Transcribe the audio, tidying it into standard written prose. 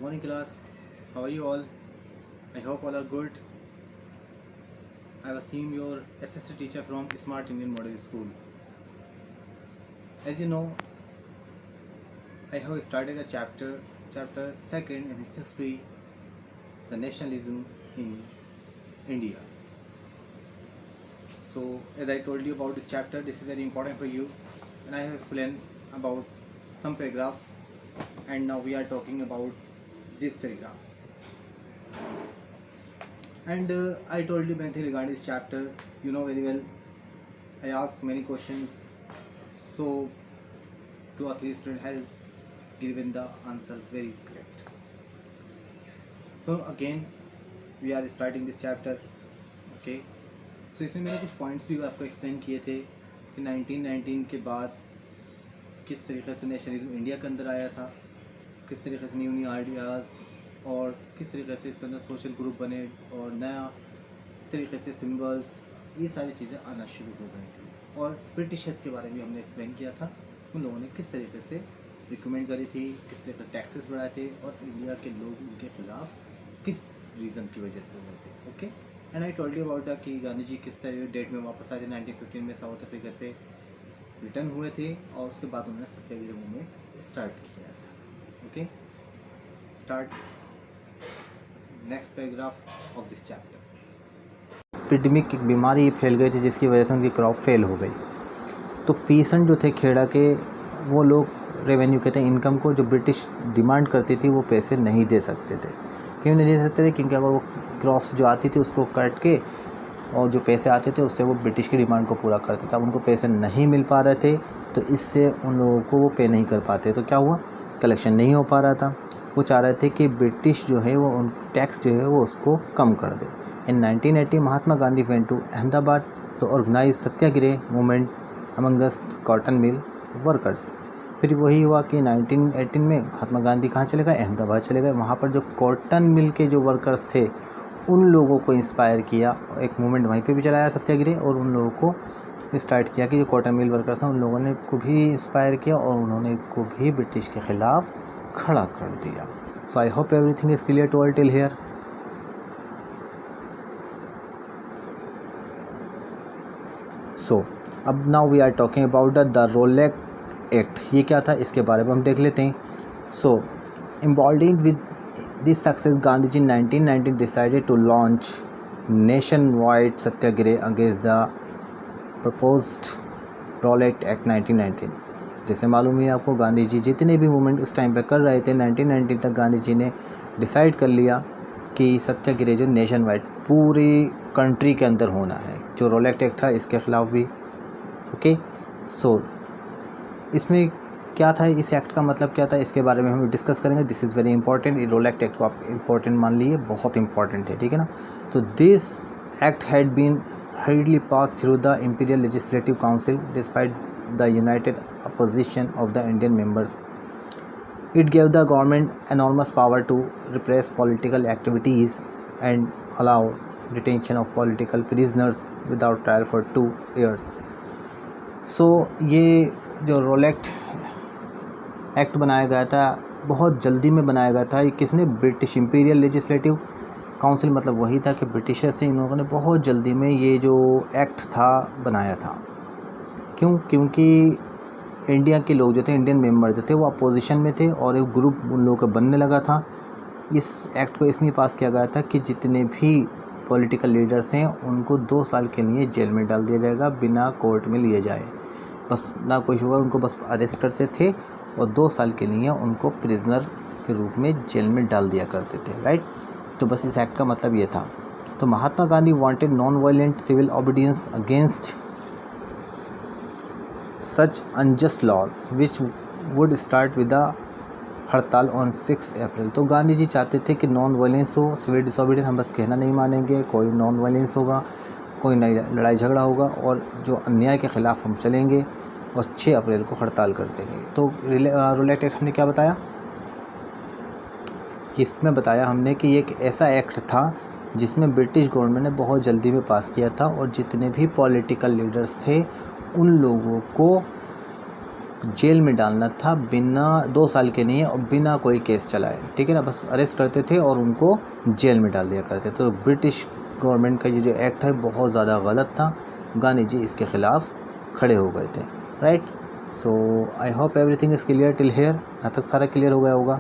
Morning class, how are you all? I hope all are good. I was seeing your SST teacher from Smart Indian Model School. As you know, I have started a chapter second in history, the nationalism in India. So as I told you about this chapter, this is very important for you, and I have explained about some paragraphs, and now we are talking about this paragraph. And I told you many things regarding this chapter. You know very well. I asked many questions, so 2 or 3 students has given the answer very correct. So again, we are starting this chapter. Okay. So इसमें मैंने कुछ points भी आपको explain किए थे कि 1919 के बाद किस तरीके से नेशनलिज्म इंडिया के अंदर आया था, किस तरीके से न्यू न्यू आइडियाज़ और किस तरीके से इसके अंदर सोशल ग्रुप बने और नया तरीके से सिम्बल्स, ये सारी चीज़ें आना शुरू हो गई थी। और ब्रिटिशर्स के बारे में हमने एक्सप्लेन किया था, उन लोगों ने किस तरीके से रिकमेंड करी थी, किस तरह से टैक्सेस बढ़ाए थे और इंडिया के लोग उनके खिलाफ किस रीज़न की वजह से हुए थे। Okay, and I told you about कि गांधी जी किस तरह डेट में वापस आए थे। 1915 में साउथ अफ्रीका से रिटर्न हुए थे और उसके बाद उन्होंने सत्याग्रह मूवमेंट स्टार्ट किया था। Okay, start next paragraph of this chapter. Epidemic की बीमारी फैल गई थी जिसकी वजह से उनकी क्रॉप फेल हो गई। तो पीसेंट जो थे खेड़ा के, वो लोग रेवेन्यू कहते हैं इनकम को, जो ब्रिटिश डिमांड करती थी वो पैसे नहीं दे सकते थे। क्यों नहीं दे सकते थे? क्योंकि अगर वो क्रॉप्स जो आती थी उसको काट के और जो पैसे आते थे उससे वो ब्रिटिश की डिमांड को पूरा करते थे। अब उनको पैसे नहीं मिल पा रहे थे तो इससे उन लोगों को वो पे नहीं कर पाते। तो क्या हुआ, कलेक्शन नहीं हो पा रहा था। वो चाह रहे थे कि ब्रिटिश जो है वो उन टैक्स जो है वो उसको कम कर दे। In 1980 Mahatma Gandhi went to Ahmedabad to organise satyagraha movement amongst cotton mill workers. फिर वही हुआ कि 1918 में महात्मा गांधी कहाँ चले गए? अहमदाबाद चले गए। वहाँ पर जो कॉटन मिल के जो वर्कर्स थे उन लोगों को इंस्पायर किया, एक मूवमेंट वहीं पे भी चलाया सत्याग्रह, और उन लोगों को स्टार्ट किया कि जो कॉटन मिल वर्कर्स हैं उन लोगों ने को भी इंस्पायर किया और उन्होंने को भी ब्रिटिश के ख़िलाफ़ खड़ा कर दिया। So I hope everything is clear to all till here. So अब now we are talking about the Rowlatt Act. ये क्या था इसके बारे में हम देख लेते हैं। So emboldened with this success Gandhi ji 1919 decided to launch nationwide satyagraha against the proposed Rowlatt Act 1919। जैसे मालूम है आपको, गांधी जी जितने भी मूवमेंट उस टाइम पे कर रहे थे 1919 तक गांधी जी ने डिसाइड कर लिया कि सत्याग्रह जो नेशन वाइड पूरी कंट्री के अंदर होना है। जो रोलेट एक्ट था इसके ख़िलाफ़ भी। ओके, सो इसमें क्या था, इस एक्ट का मतलब क्या था, इसके बारे में हम डिस्कस करेंगे। This is very important. ये रोलेट एक्ट को आप इंपॉर्टेंट मान लीजिए, बहुत इंपॉर्टेंट है, ठीक है ना। तो this act had been hurriedly passed through the Imperial Legislative Council despite the united opposition of the Indian members. It gave the government enormous power to repress political activities and allow detention of political prisoners without trial for 2 years. So ये जो roulette act बनाया गया था बहुत जल्दी में बनाया गया था। ये किसने? ब्रिटिश इंपीरियल लेजिस्लेटिव काउंसिल, मतलब वही था कि ब्रिटिशर्स से इन लोगों ने बहुत जल्दी में ये जो एक्ट था बनाया था। क्यों? क्योंकि इंडिया के लोग जो थे, इंडियन मेंबर जो थे, वो अपोजिशन में थे और एक ग्रुप उन लोगों का बनने लगा था। इस एक्ट को इसलिए पास किया गया था कि जितने भी पॉलिटिकल लीडर्स हैं उनको 2 साल के लिए जेल में डाल दिया जाएगा बिना कोर्ट में लिए जाए। बस ना कुछ हुआ, उनको बस अरेस्ट करते थे और 2 साल के लिए उनको प्रिजनर के रूप में जेल में डाल दिया करते थे, राइट। तो बस इस एक्ट का मतलब ये था। तो Mahatma Gandhi wanted non violent civil obedience against such unjust laws which would start with the hartal on 6 April. तो गांधी जी चाहते थे कि नॉन वायलेंस हो, सिविल डिसोबीडियंस हम बस कहना नहीं मानेंगे, कोई नॉन वायलेंस होगा, कोई नई लड़ाई झगड़ा होगा और जो अन्याय के ख़िलाफ़ हम चलेंगे और 6 अप्रैल को हड़ताल कर देंगे। तो रोलेट एक्ट हमने क्या बताया? इसमें बताया हमने कि ये एक ऐसा एक्ट था जिसमें ब्रिटिश गवर्नमेंट ने बहुत जल्दी में पास किया था और जितने भी पॉलिटिकल लीडर्स थे उन लोगों को जेल में डालना था बिना 2 साल के नहीं है और बिना कोई केस चलाए, ठीक है ना, बस अरेस्ट करते थे और उनको जेल में डाल दिया करते। तो ब्रिटिश गवर्नमेंट का ये जो एक्ट है बहुत ज़्यादा गलत था, गांधी जी इसके ख़िलाफ़ खड़े हो गए थे, right. So I hope everything is clear till here. यहाँ तक सारा क्लियर हो गया होगा।